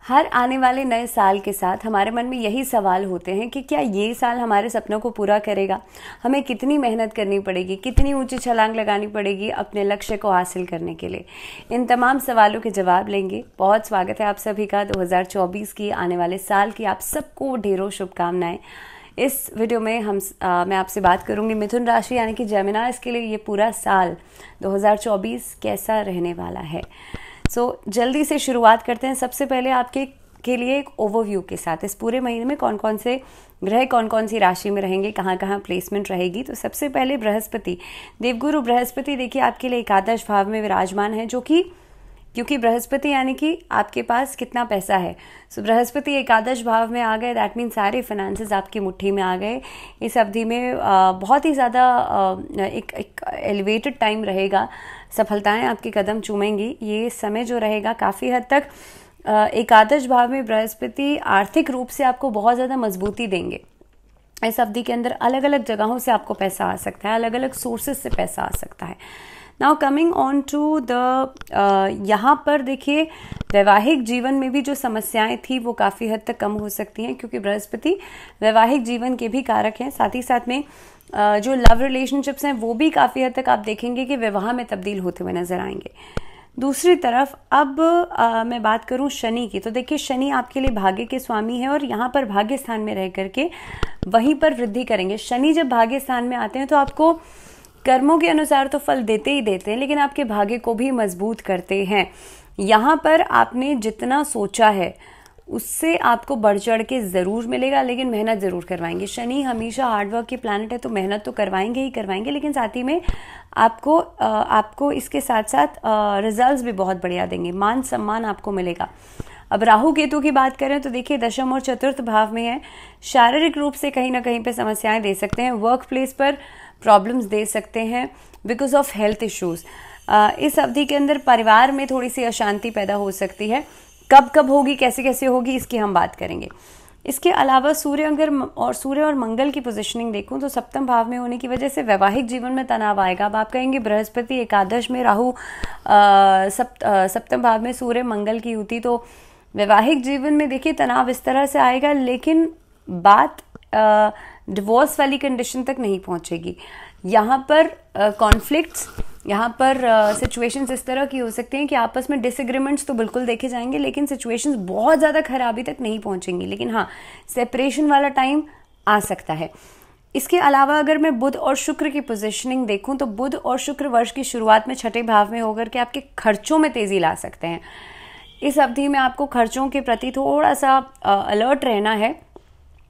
हर आने वाले नए साल के साथ हमारे मन में यही सवाल होते हैं कि क्या ये साल हमारे सपनों को पूरा करेगा, हमें कितनी मेहनत करनी पड़ेगी, कितनी ऊंची छलांग लगानी पड़ेगी अपने लक्ष्य को हासिल करने के लिए। इन तमाम सवालों के जवाब लेंगे। बहुत स्वागत है आप सभी का 2024 की आने वाले साल की। आप सबको ढेरों शुभकामनाएं। इस वीडियो में मैं आपसे बात करूंगी मिथुन राशि यानी कि जेमिनाइज के लिए ये पूरा साल 2024 कैसा रहने वाला है। जल्दी से शुरुआत करते हैं। सबसे पहले आपके के लिए एक ओवरव्यू के साथ इस पूरे महीने में कौन कौन से ग्रह कौन कौन सी राशि में रहेंगे, कहाँ कहाँ प्लेसमेंट रहेगी। तो सबसे पहले बृहस्पति, देवगुरु बृहस्पति देखिए आपके लिए एकादश भाव में विराजमान है, जो कि क्योंकि बृहस्पति यानी कि आपके पास कितना पैसा है। सो बृहस्पति एकादश भाव में आ गए, दैट मीन सारे फाइनेंसेस आपकी मुट्ठी में आ गए। इस अवधि में बहुत ही ज़्यादा एक एलिवेटेड टाइम रहेगा। सफलताएं आपके कदम चूमेंगी। ये समय जो रहेगा काफ़ी हद तक एकादश भाव में बृहस्पति आर्थिक रूप से आपको बहुत ज़्यादा मजबूती देंगे। इस अवधि के अंदर अलग अलग जगहों से आपको पैसा आ सकता है, अलग अलग सोर्सेज से पैसा आ सकता है। Now coming on to the यहाँ पर देखिए वैवाहिक जीवन में भी जो समस्याएं थी वो काफ़ी हद तक कम हो सकती हैं, क्योंकि बृहस्पति वैवाहिक जीवन के भी कारक हैं। साथ ही साथ में जो लव रिलेशनशिप्स हैं वो भी काफ़ी हद तक आप देखेंगे कि विवाह में तब्दील होते हुए नजर आएंगे। दूसरी तरफ अब मैं बात करूं शनि की, तो देखिए शनि आपके लिए भाग्य के स्वामी है और यहाँ पर भाग्य स्थान में रह करके वहीं पर वृद्धि करेंगे। शनि जब भाग्य स्थान में आते हैं तो आपको कर्मों के अनुसार तो फल देते ही देते हैं, लेकिन आपके भाग्य को भी मजबूत करते हैं। यहाँ पर आपने जितना सोचा है उससे आपको बढ़ चढ़ के ज़रूर मिलेगा, लेकिन मेहनत ज़रूर करवाएंगे। शनि हमेशा हार्डवर्क की प्लैनेट है, तो मेहनत तो करवाएंगे ही करवाएंगे, लेकिन साथ ही में आपको इसके साथ साथ रिजल्ट्स भी बहुत बढ़िया देंगे। मान सम्मान आपको मिलेगा। अब राहु केतु की बात करें तो देखिए दशम और चतुर्थ भाव में है। शारीरिक रूप से कहीं ना कहीं पे समस्याएं दे सकते हैं, वर्क प्लेस पर प्रॉब्लम्स दे सकते हैं बिकॉज ऑफ हेल्थ इश्यूज। इस अवधि के अंदर परिवार में थोड़ी सी अशांति पैदा हो सकती है। कब कब होगी, कैसे कैसे होगी, इसकी हम बात करेंगे। इसके अलावा सूर्य और मंगल की पोजीशनिंग देखूं तो सप्तम भाव में होने की वजह से वैवाहिक जीवन में तनाव आएगा। अब आप कहेंगे बृहस्पति एकादश में, राहु सप्तम भाव में, सूर्य मंगल की युति, तो वैवाहिक जीवन में देखिए तनाव इस तरह से आएगा, लेकिन बात डिवोर्स वाली कंडीशन तक नहीं पहुंचेगी। यहाँ पर कॉन्फ्लिक्ट्स, यहाँ पर सिचुएशंस इस तरह की हो सकती हैं कि आपस में डिसएग्रीमेंट्स तो बिल्कुल देखे जाएंगे, लेकिन सिचुएशंस बहुत ज़्यादा खराबी तक नहीं पहुंचेंगी। लेकिन हाँ, सेपरेशन वाला टाइम आ सकता है। इसके अलावा अगर मैं बुध और शुक्र की पोजीशनिंग देखूं तो बुध और शुक्र वर्ष की शुरुआत में छठे भाव में होकर के आपके खर्चों में तेजी ला सकते हैं। इस अवधि में आपको खर्चों के प्रति थोड़ा सा अलर्ट रहना है,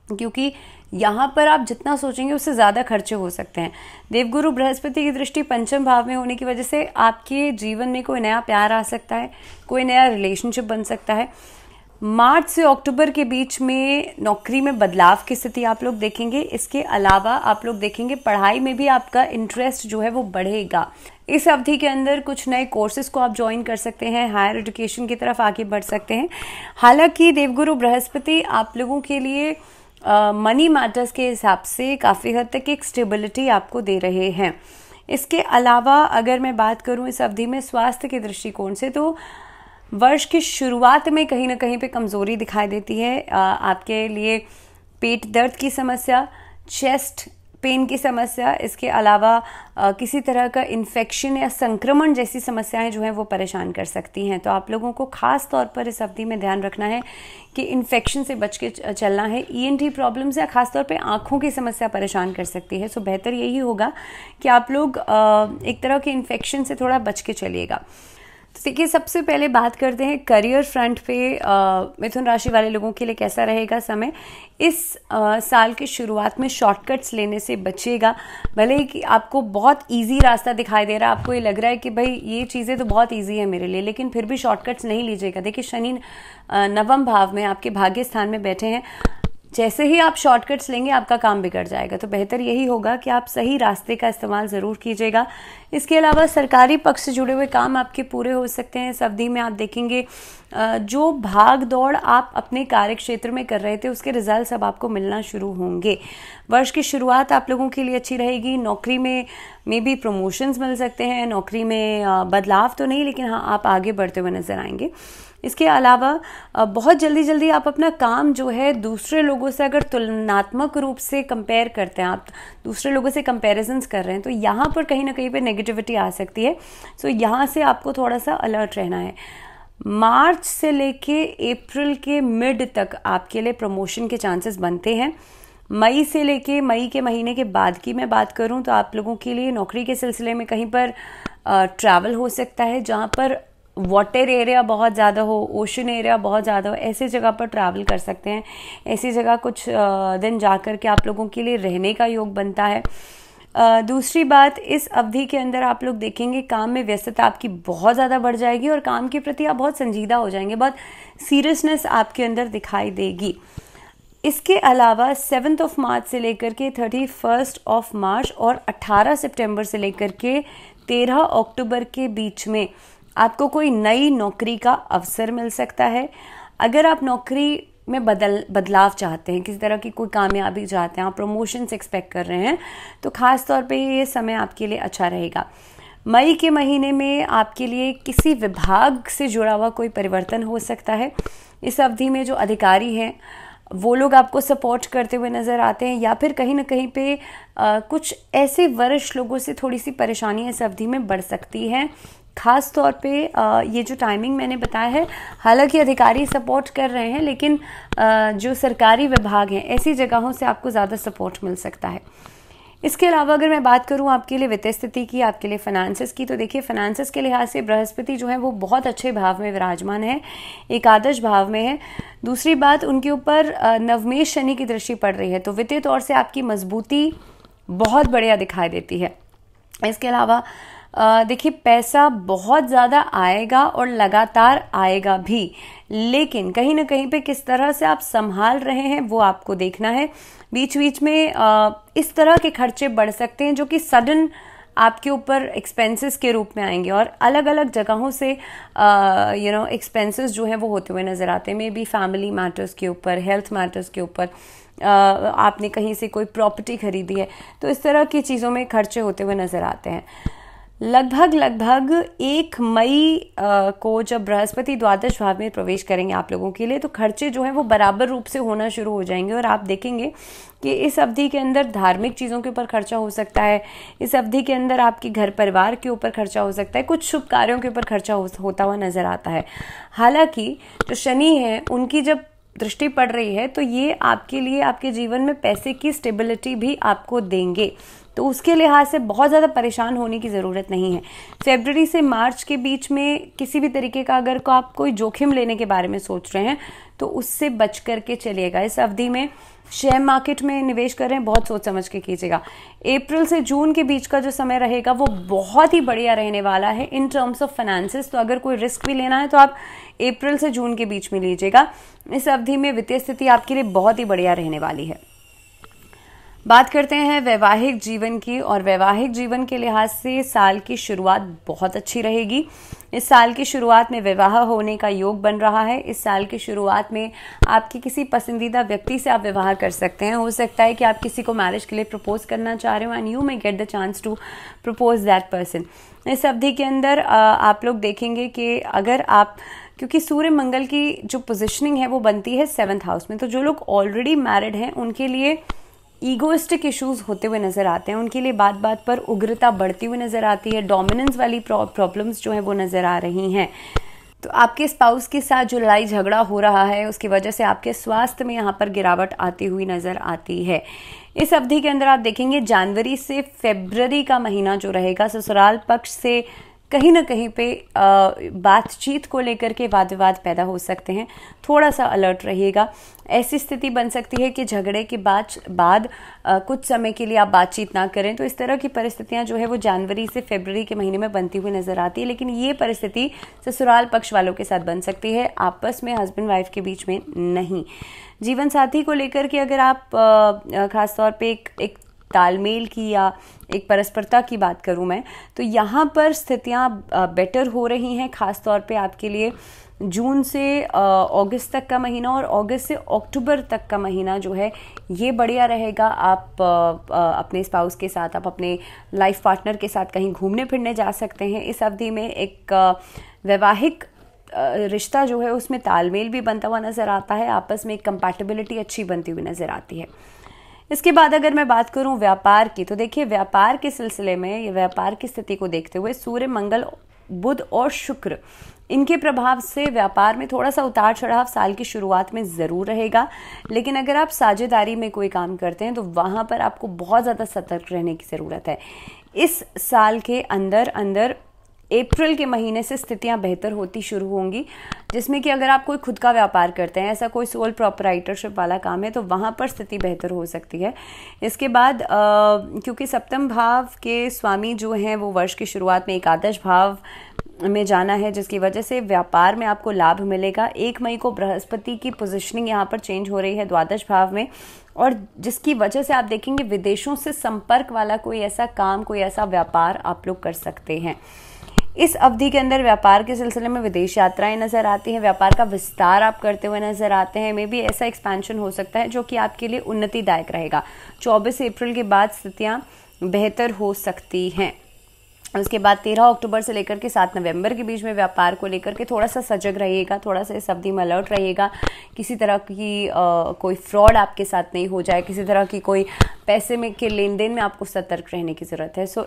क्योंकि यहाँ पर आप जितना सोचेंगे उससे ज़्यादा खर्चे हो सकते हैं। देवगुरु बृहस्पति की दृष्टि पंचम भाव में होने की वजह से आपके जीवन में कोई नया प्यार आ सकता है, कोई नया रिलेशनशिप बन सकता है। मार्च से अक्टूबर के बीच में नौकरी में बदलाव की स्थिति आप लोग देखेंगे। इसके अलावा आप लोग देखेंगे पढ़ाई में भी आपका इंटरेस्ट जो है वो बढ़ेगा। इस अवधि के अंदर कुछ नए कोर्सेज को आप ज्वाइन कर सकते हैं, हायर एजुकेशन की तरफ आगे बढ़ सकते हैं। हालांकि देवगुरु बृहस्पति आप लोगों के लिए मनी मैटर्स के हिसाब से काफ़ी हद तक एक स्टेबिलिटी आपको दे रहे हैं। इसके अलावा अगर मैं बात करूं इस अवधि में स्वास्थ्य के दृष्टिकोण से, तो वर्ष की शुरुआत में कहीं ना कहीं पे कमजोरी दिखाई देती है। आपके लिए पेट दर्द की समस्या, चेस्ट पेन की समस्या, इसके अलावा किसी तरह का इन्फेक्शन या संक्रमण जैसी समस्याएं जो हैं वो परेशान कर सकती हैं। तो आप लोगों को खास तौर पर इस अवधि में ध्यान रखना है कि इन्फेक्शन से बच के चलना है। ईएनटी प्रॉब्लम्स या खास तौर पे आंखों की समस्या परेशान कर सकती है। सो बेहतर यही होगा कि आप लोग एक तरह के इन्फेक्शन से थोड़ा बच के चलिएगा। तो देखिए सबसे पहले बात करते हैं करियर फ्रंट पे मिथुन राशि वाले लोगों के लिए कैसा रहेगा समय। इस साल की शुरुआत में शॉर्टकट्स लेने से बचिएगा। भले ही कि आपको बहुत इजी रास्ता दिखाई दे रहा है, आपको ये लग रहा है कि भाई ये चीज़ें तो बहुत इजी है मेरे लिए, लेकिन फिर भी शॉर्टकट्स नहीं लीजिएगा। देखिए शनि नवम भाव में आपके भाग्य स्थान में बैठे हैं। जैसे ही आप शॉर्टकट्स लेंगे आपका काम बिगड़ जाएगा। तो बेहतर यही होगा कि आप सही रास्ते का इस्तेमाल ज़रूर कीजिएगा। इसके अलावा सरकारी पक्ष से जुड़े हुए काम आपके पूरे हो सकते हैं। इस अवधि में आप देखेंगे जो भाग दौड़ आप अपने कार्य क्षेत्र में कर रहे थे उसके रिजल्ट्स अब आपको मिलना शुरू होंगे। वर्ष की शुरुआत आप लोगों के लिए अच्छी रहेगी। नौकरी में भी प्रमोशंस मिल सकते हैं। नौकरी में बदलाव तो नहीं, लेकिन हाँ आप आगे बढ़ते हुए नजर आएंगे। इसके अलावा बहुत जल्दी जल्दी आप अपना काम जो है दूसरे लोगों से अगर तुलनात्मक रूप से कंपेयर करते हैं, आप दूसरे लोगों से कंपैरिजंस कर रहे हैं, तो यहाँ पर कहीं ना कहीं पे नेगेटिविटी आ सकती है। सो यहाँ से आपको थोड़ा सा अलर्ट रहना है। मार्च से लेके अप्रैल के मिड तक आपके लिए प्रमोशन के चांसेस बनते हैं। मई से लेके मई के महीने के बाद की मैं बात करूं तो आप लोगों के लिए नौकरी के सिलसिले में कहीं पर ट्रैवल हो सकता है, जहां पर वाटर एरिया बहुत ज़्यादा हो, ओशन एरिया बहुत ज़्यादा हो, ऐसी जगह पर ट्रैवल कर सकते हैं। ऐसी जगह कुछ दिन जाकर के आप लोगों के लिए रहने का योग बनता है। दूसरी बात, इस अवधि के अंदर आप लोग देखेंगे काम में व्यस्तता आपकी बहुत ज़्यादा बढ़ जाएगी और काम के प्रति आप बहुत संजीदा हो जाएंगे, बहुत सीरियसनेस आपके अंदर दिखाई देगी। इसके अलावा 7 मार्च से लेकर के 31 मार्च और 18 सितंबर से लेकर के 13 अक्टूबर के बीच में आपको कोई नई नौकरी का अवसर मिल सकता है। अगर आप नौकरी में बदलाव चाहते हैं, किसी तरह की कोई कामयाबी चाहते हैं, आप प्रमोशंस एक्सपेक्ट कर रहे हैं, तो खास तौर पे ये समय आपके लिए अच्छा रहेगा। मई के महीने में आपके लिए किसी विभाग से जुड़ा हुआ कोई परिवर्तन हो सकता है। इस अवधि में जो अधिकारी हैं वो लोग आपको सपोर्ट करते हुए नज़र आते हैं, या फिर कहीं ना कहीं पे कुछ ऐसे वरिष्ठ लोगों से थोड़ी सी परेशानियां इस अवधि में बढ़ सकती हैं। खास तौर पे ये जो टाइमिंग मैंने बताया है, हालांकि अधिकारी सपोर्ट कर रहे हैं, लेकिन जो सरकारी विभाग हैं ऐसी जगहों से आपको ज़्यादा सपोर्ट मिल सकता है। इसके अलावा अगर मैं बात करूं आपके लिए वित्तीय स्थिति की, आपके लिए फाइनेंसेस की, तो देखिए फाइनेंसेस के लिहाज से बृहस्पति जो है वो बहुत अच्छे भाव में विराजमान है, एकादश भाव में है। दूसरी बात, उनके ऊपर नवमेश शनि की दृष्टि पड़ रही है, तो वित्तीय तौर से आपकी मजबूती बहुत बढ़िया दिखाई देती है। इसके अलावा देखिए पैसा बहुत ज़्यादा आएगा और लगातार आएगा भी, लेकिन कहीं ना कहीं पे किस तरह से आप संभाल रहे हैं वो आपको देखना है। बीच बीच में इस तरह के खर्चे बढ़ सकते हैं जो कि सडन आपके ऊपर एक्सपेंसेस के रूप में आएंगे, और अलग अलग जगहों से एक्सपेंसेस जो हैं वो होते हुए नज़र आते हैं। मे बी फैमिली मैटर्स के ऊपर, हेल्थ मैटर्स के ऊपर, आपने कहीं से कोई प्रॉपर्टी खरीदी है, तो इस तरह की चीज़ों में खर्चे होते हुए नज़र आते हैं। लगभग 1 मई को जब बृहस्पति द्वादश भाव में प्रवेश करेंगे आप लोगों के लिए, तो खर्चे जो हैं वो बराबर रूप से होना शुरू हो जाएंगे, और आप देखेंगे कि इस अवधि के अंदर धार्मिक चीज़ों के ऊपर खर्चा हो सकता है। इस अवधि के अंदर आपके घर परिवार के ऊपर खर्चा हो सकता है, कुछ शुभ कार्यों के ऊपर खर्चा होता हुआ नजर आता है। हालांकि जो शनि है उनकी जब दृष्टि पड़ रही है, तो ये आपके लिए आपके जीवन में पैसे की स्टेबिलिटी भी आपको देंगे, तो उसके लिहाज से बहुत ज़्यादा परेशान होने की ज़रूरत नहीं है। फरवरी से मार्च के बीच में किसी भी तरीके का अगर को आप कोई जोखिम लेने के बारे में सोच रहे हैं तो उससे बच करके चलिएगा। इस अवधि में शेयर मार्केट में निवेश कर रहे हैं, बहुत सोच समझ के कीजिएगा। अप्रैल से जून के बीच का जो समय रहेगा वो बहुत ही बढ़िया रहने वाला है इन टर्म्स ऑफ फाइनेंसेस, तो अगर कोई रिस्क भी लेना है तो आप अप्रैल से जून के बीच में लीजिएगा। इस अवधि में वित्तीय स्थिति आपके लिए बहुत ही बढ़िया रहने वाली है। बात करते हैं वैवाहिक जीवन की, और वैवाहिक जीवन के लिहाज से साल की शुरुआत बहुत अच्छी रहेगी। इस साल की शुरुआत में विवाह होने का योग बन रहा है। इस साल की शुरुआत में आपके किसी पसंदीदा व्यक्ति से आप विवाह कर सकते हैं। हो सकता है कि आप किसी को मैरिज के लिए प्रपोज करना चाह रहे हो, and you may get the chance to propose that person. इस अवधि के अंदर आप लोग देखेंगे कि अगर आप, क्योंकि सूर्य मंगल की जो पोजिशनिंग है वो बनती है 7th हाउस में, तो जो लोग ऑलरेडी मैरिड हैं उनके लिए ईगोइस्टिक इश्यूज होते हुए नजर आते हैं, उनके लिए बात बात पर उग्रता बढ़ती हुई नजर आती है, डोमिनेंस वाली प्रॉब्लम्स जो है वो नजर आ रही हैं। तो आपके स्पाउस के साथ जो लड़ाई झगड़ा हो रहा है उसकी वजह से आपके स्वास्थ्य में यहाँ पर गिरावट आती हुई नजर आती है। इस अवधि के अंदर आप देखेंगे जनवरी से फरवरी का महीना जो रहेगा, ससुराल पक्ष से कहीं ना कहीं पे बातचीत को लेकर के वाद विवाद पैदा हो सकते हैं, थोड़ा सा अलर्ट रहिएगा। ऐसी स्थिति बन सकती है कि झगड़े के बाद कुछ समय के लिए आप बातचीत ना करें, तो इस तरह की परिस्थितियां जो है वो जनवरी से फरवरी के महीने में बनती हुई नजर आती है। लेकिन ये परिस्थिति ससुराल पक्ष वालों के साथ बन सकती है, आपस में हस्बैंड वाइफ के बीच में नहीं। जीवन साथी को लेकर के अगर आप खासतौर पर एक तालमेल की या एक परस्परता की बात करूं मैं, तो यहाँ पर स्थितियां बेटर हो रही हैं। खास तौर पे आपके लिए जून से अगस्त तक का महीना और अगस्त से अक्टूबर तक का महीना जो है ये बढ़िया रहेगा। आप अपने स्पाउस के साथ, आप अपने लाइफ पार्टनर के साथ कहीं घूमने फिरने जा सकते हैं। इस अवधि में एक वैवाहिक रिश्ता जो है उसमें तालमेल भी बनता हुआ नज़र आता है, आपस में एक कंपैटिबिलिटी अच्छी बनती हुई नज़र आती है। इसके बाद अगर मैं बात करूं व्यापार की, तो देखिए व्यापार के सिलसिले में, ये व्यापार की स्थिति को देखते हुए सूर्य, मंगल, बुध और शुक्र, इनके प्रभाव से व्यापार में थोड़ा सा उतार चढ़ाव साल की शुरुआत में ज़रूर रहेगा। लेकिन अगर आप साझेदारी में कोई काम करते हैं तो वहाँ पर आपको बहुत ज़्यादा सतर्क रहने की ज़रूरत है। इस साल के अंदर अंदर अप्रैल के महीने से स्थितियां बेहतर होती शुरू होंगी, जिसमें कि अगर आप कोई खुद का व्यापार करते हैं, ऐसा कोई सोल प्रोपराइटरशिप वाला काम है, तो वहाँ पर स्थिति बेहतर हो सकती है। इसके बाद क्योंकि सप्तम भाव के स्वामी जो हैं वो वर्ष की शुरुआत में एकादश भाव में जाना है, जिसकी वजह से व्यापार में आपको लाभ मिलेगा। 1 मई को बृहस्पति की पोजीशनिंग यहाँ पर चेंज हो रही है द्वादश भाव में, और जिसकी वजह से आप देखेंगे विदेशों से संपर्क वाला कोई ऐसा काम, कोई ऐसा व्यापार आप लोग कर सकते हैं। इस अवधि के अंदर व्यापार के सिलसिले में विदेश यात्राएं नजर आती हैं, व्यापार का विस्तार आप करते हुए नजर आते हैं। मे भी ऐसा एक्सपेंशन हो सकता है जो कि आपके लिए उन्नतिदायक रहेगा। 24 अप्रैल के बाद स्थितियां बेहतर हो सकती हैं। उसके बाद 13 अक्टूबर से लेकर के 7 नवंबर के बीच में व्यापार को लेकर के थोड़ा सा सजग रहिएगा, थोड़ा सा इस अवधि में अलर्ट रहिएगा। किसी तरह की कोई फ्रॉड आपके साथ नहीं हो जाए, किसी तरह की कोई पैसे में के लेन देन में आपको सतर्क रहने की ज़रूरत है। सो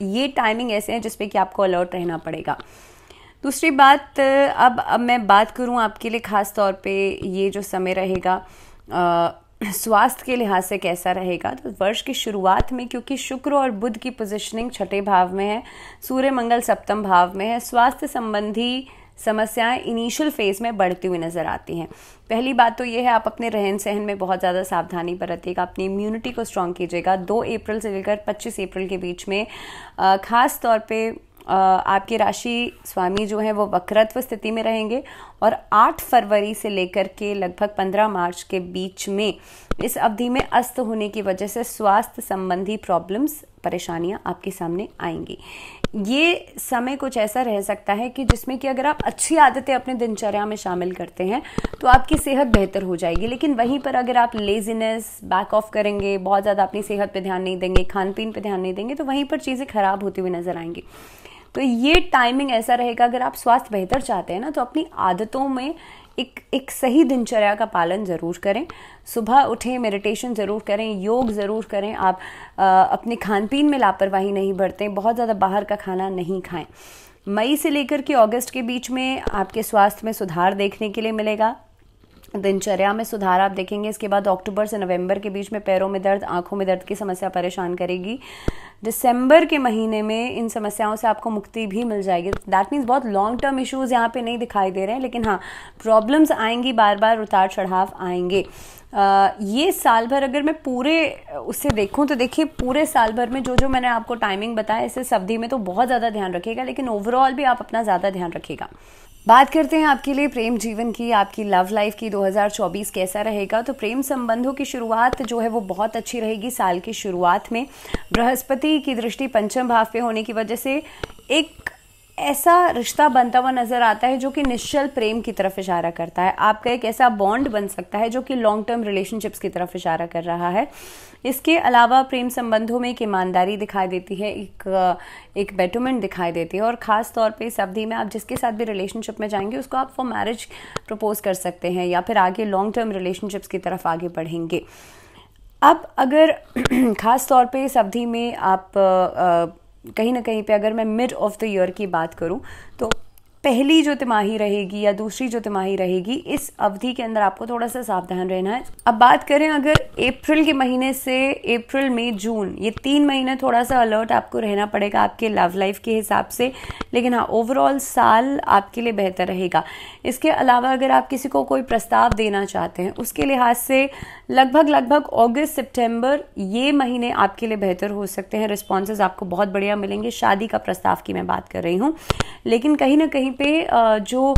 ये टाइमिंग ऐसे हैं जिसपे कि आपको अलर्ट रहना पड़ेगा। दूसरी बात, अब मैं बात करूं आपके लिए ख़ास तौर पे ये जो समय रहेगा स्वास्थ्य के लिहाज से कैसा रहेगा। तो वर्ष की शुरुआत में क्योंकि शुक्र और बुध की पोजीशनिंग छठे भाव में है, सूर्य मंगल सप्तम भाव में है, स्वास्थ्य संबंधी समस्याएं इनिशियल फेज में बढ़ती हुई नजर आती हैं। पहली बात तो ये है, आप अपने रहन सहन में बहुत ज़्यादा सावधानी बरतिएगा, अपनी इम्यूनिटी को स्ट्रॉन्ग कीजिएगा। 2 अप्रैल से लेकर 25 अप्रैल के बीच में खास तौर पे आपकी राशि स्वामी जो है वो वक्रत्व स्थिति में रहेंगे, और 8 फरवरी से लेकर के लगभग 15 मार्च के बीच में इस अवधि में अस्त होने की वजह से स्वास्थ्य संबंधी प्रॉब्लम्स, परेशानियां आपके सामने आएंगी। ये समय कुछ ऐसा रह सकता है कि जिसमें कि अगर आप अच्छी आदतें अपने दिनचर्या में शामिल करते हैं तो आपकी सेहत बेहतर हो जाएगी। लेकिन वहीं पर अगर आप लेजीनेस, बैक ऑफ करेंगे, बहुत ज़्यादा अपनी सेहत पे ध्यान नहीं देंगे, खान पीन पे ध्यान नहीं देंगे, तो वहीं पर चीज़ें खराब होती हुई नजर आएंगी। तो ये टाइमिंग ऐसा रहेगा, अगर आप स्वास्थ्य बेहतर चाहते हैं ना, तो अपनी आदतों में एक सही दिनचर्या का पालन ज़रूर करें। सुबह उठें, मेडिटेशन ज़रूर करें, योग ज़रूर करें। आप अपने खान पीन में लापरवाही नहीं बरतें, बहुत ज़्यादा बाहर का खाना नहीं खाएं। मई से लेकर के अगस्त के बीच में आपके स्वास्थ्य में सुधार देखने के लिए मिलेगा, दिनचर्या में सुधार आप देखेंगे। इसके बाद अक्टूबर से नवंबर के बीच में पैरों में दर्द, आंखों में दर्द की समस्या परेशान करेगी। दिसंबर के महीने में इन समस्याओं से आपको मुक्ति भी मिल जाएगी। दैट मीन्स बहुत लॉन्ग टर्म इश्यूज यहाँ पे नहीं दिखाई दे रहे हैं, लेकिन हाँ प्रॉब्लम्स आएंगी, बार बार उतार चढ़ाव आएंगे। ये साल भर अगर मैं पूरे उससे देखूं तो देखिए पूरे साल भर में जो जो मैंने आपको टाइमिंग बताया, इस अवधि में तो बहुत ज़्यादा ध्यान रखिएगा, लेकिन ओवरऑल भी आप अपना ज़्यादा ध्यान रखिएगा। बात करते हैं आपके लिए प्रेम जीवन की, आपकी लव लाइफ की 2024 कैसा रहेगा। तो प्रेम संबंधों की शुरुआत जो है वो बहुत अच्छी रहेगी। साल की शुरुआत में बृहस्पति की दृष्टि पंचम भाव पे होने की वजह से एक ऐसा रिश्ता बनता हुआ नजर आता है जो कि निश्चल प्रेम की तरफ इशारा करता है। आपका एक ऐसा बॉन्ड बन सकता है जो कि लॉन्ग टर्म रिलेशनशिप्स की तरफ इशारा कर रहा है। इसके अलावा प्रेम संबंधों में एक ईमानदारी दिखाई देती है, एक बेटरमेंट दिखाई देती है, और ख़ास तौर पे इस अवधि में आप जिसके साथ भी रिलेशनशिप में जाएंगे उसको आप फॉर मैरिज प्रपोज कर सकते हैं, या फिर आगे लॉन्ग टर्म रिलेशनशिप्स की तरफ आगे बढ़ेंगे। अब अगर ख़ास तौर पे इस अवधि में आप कहीं ना कहीं पे अगर मैं मिड ऑफ द ईयर की बात करूं तो पहली जो तिमाही रहेगी या दूसरी जो तिमाही रहेगी, इस अवधि के अंदर आपको थोड़ा सा सावधान रहना है। अब बात करें अगर अप्रैल के महीने से अप्रैल, मई, जून, ये 3 महीने थोड़ा सा अलर्ट आपको रहना पड़ेगा आपके लव लाइफ के हिसाब से, लेकिन हाँ ओवरऑल साल आपके लिए बेहतर रहेगा। इसके अलावा अगर आप किसी को कोई प्रस्ताव देना चाहते हैं उसके लिहाज से लगभग अगस्त, सितंबर ये महीने आपके लिए बेहतर हो सकते हैं। रिस्पॉन्सेज आपको बहुत बढ़िया मिलेंगे। शादी का प्रस्ताव की मैं बात कर रही हूँ, लेकिन कहीं ना कहीं पे जो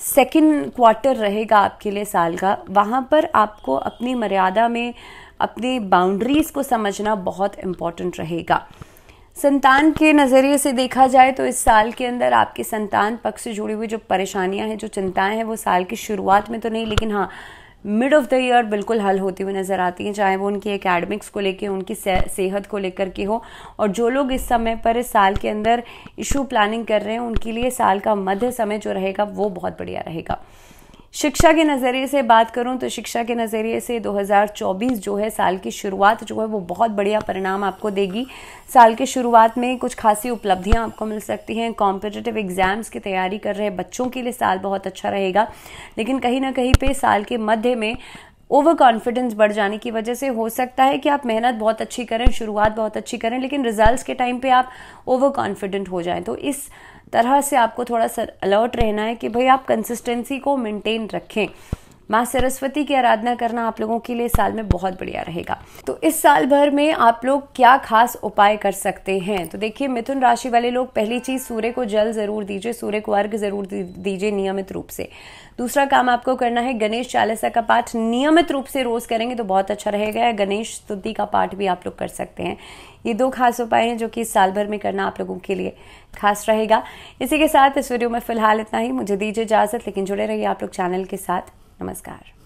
सेकंड क्वार्टर रहेगा आपके लिए साल का, वहाँ पर आपको अपनी मर्यादा में अपनी बाउंड्रीज को समझना बहुत इम्पॉर्टेंट रहेगा। संतान के नज़रिए से देखा जाए तो इस साल के अंदर आपके संतान पक्ष से जुड़ी हुई जो परेशानियां हैं, जो चिंताएं हैं, वो साल की शुरुआत में तो नहीं, लेकिन हाँ मिड ऑफ द ईयर बिल्कुल हल होती हुई नजर आती हैं, चाहे वो उनकी एकेडमिक्स को लेके, उनकी सेहत को लेकर के हो। और जो लोग इस समय पर इस साल के अंदर इशू प्लानिंग कर रहे हैं उनके लिए साल का मध्य समय जो रहेगा वो बहुत बढ़िया रहेगा। शिक्षा के नज़रिए से बात करूं तो शिक्षा के नज़रिए से 2024 जो है साल की शुरुआत जो है वो बहुत बढ़िया परिणाम आपको देगी। साल के शुरुआत में कुछ खासी उपलब्धियां आपको मिल सकती हैं। कॉम्पिटिटिव एग्जाम्स की तैयारी कर रहे बच्चों के लिए साल बहुत अच्छा रहेगा, लेकिन कहीं ना कहीं पे साल के मध्य में ओवर कॉन्फिडेंस बढ़ जाने की वजह से हो सकता है कि आप मेहनत बहुत अच्छी करें, शुरुआत बहुत अच्छी करें, लेकिन रिजल्ट्स के टाइम पे आप ओवर कॉन्फिडेंट हो जाएं। तो इस तरह से आपको थोड़ा सा अलर्ट रहना है कि भाई आप कंसिस्टेंसी को मेंटेन रखें। माँ सरस्वती की आराधना करना आप लोगों के लिए साल में बहुत बढ़िया रहेगा। तो इस साल भर में आप लोग क्या खास उपाय कर सकते हैं? तो देखिए, मिथुन राशि वाले लोग, पहली चीज सूर्य को जल जरूर दीजिए, सूर्य को अर्घ जरूर दीजिए नियमित रूप से। दूसरा काम आपको करना है, गणेश चालीसा का पाठ नियमित रूप से रोज करेंगे तो बहुत अच्छा रहेगा। गणेश स्तुति का पाठ भी आप लोग कर सकते हैं। ये 2 खास उपाय हैं जो कि इस साल भर में करना आप लोगों के लिए खास रहेगा। इसी के साथ इस वीडियो में फिलहाल इतना ही। मुझे दीजिए इजाजत, लेकिन जुड़े रहिए आप लोग चैनल के साथ। नमस्कार।